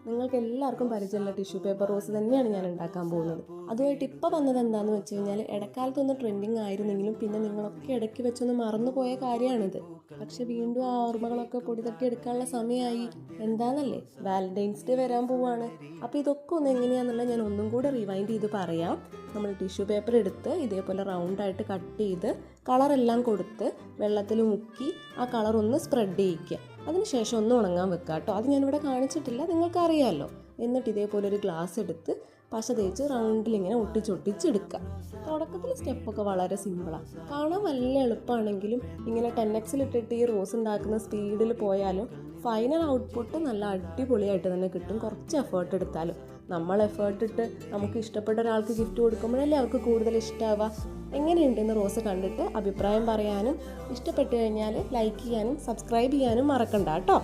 നിങ്ങൾക്ക് എല്ലാവർക്കും പരിചയമുള്ള ടിഷ്യൂ പേപ്പർ റോസ് തന്നെയാണ് ഞാൻ ഉണ്ടാക്കാൻ പോകുന്നത്. അതുമായിട്ട് ഇപ്പോൾ വന്നത് എന്താണെന്ന് വെച്ച് കഴിഞ്ഞാൽ ഇടക്കാലത്തൊന്ന് ട്രെൻഡിങ് ആയിരുന്നെങ്കിലും പിന്നെ നിങ്ങളൊക്കെ ഇടയ്ക്ക് വെച്ചൊന്ന് മറന്നുപോയ കാര്യമാണിത്. പക്ഷെ വീണ്ടും ആ ഓർമ്മകളൊക്കെ പൊടി തട്ടിയെടുക്കാനുള്ള സമയമായി. എന്താണെന്നല്ലേ, വാലന്റൈൻസ് ഡേ വരാൻ പോവാണ്. അപ്പോൾ ഇതൊക്കെ ഒന്ന് എങ്ങനെയാണെന്നുള്ളത് ഞാൻ ഒന്നും കൂടെ റിവൈൻഡ് ചെയ്ത് പറയാം. നമ്മൾ ടിഷ്യൂ പേപ്പർ എടുത്ത് ഇതേപോലെ റൗണ്ടായിട്ട് കട്ട് ചെയ്ത് കളറെല്ലാം കൊടുത്ത് വെള്ളത്തിൽ മുക്കി ആ കളർ ഒന്ന് സ്പ്രെഡ് ചെയ്യിക്കുക. അതിനുശേഷം ഒന്ന് ഉണങ്ങാൻ വെക്കുക കേട്ടോ. അത് ഞാനിവിടെ കാണിച്ചിട്ടില്ല, നിങ്ങൾക്കറിയാമല്ലോ. എന്നിട്ട് ഇതേപോലെ ഒരു ഗ്ലാസ് എടുത്ത് പശ തേച്ച് റൗണ്ടിലിങ്ങനെ ഒട്ടിച്ചൊട്ടിച്ചെടുക്കുക. തുടക്കത്തിൽ സ്റ്റെപ്പൊക്കെ വളരെ സിമ്പിളാണ്, കാണാൻ വലിയ എളുപ്പമാണെങ്കിലും ഇങ്ങനെ 10x ഇട്ടിട്ട് ഈ റോസ് ഉണ്ടാക്കുന്ന സ്പീഡിൽ പോയാലും ഫൈനൽ ഔട്ട്പുട്ട് നല്ല അടിപൊളിയായിട്ട് തന്നെ കിട്ടും. കുറച്ച് എഫേർട്ട് എടുത്താലും നമ്മൾ എഫേർട്ട് ഇട്ട് നമുക്ക് ഇഷ്ടപ്പെട്ട ഒരാൾക്ക് ഗിഫ്റ്റ് കൊടുക്കുമ്പോഴല്ലേ അവർക്ക് കൂടുതൽ ഇഷ്ടമാവുക. എങ്ങനെയുണ്ടെന്ന് റോസ് കണ്ടിട്ട് അഭിപ്രായം പറയാനും ഇഷ്ടപ്പെട്ടു കഴിഞ്ഞാൽ ലൈക്ക് ചെയ്യാനും സബ്സ്ക്രൈബ് ചെയ്യാനും മറക്കണ്ട കേട്ടോ.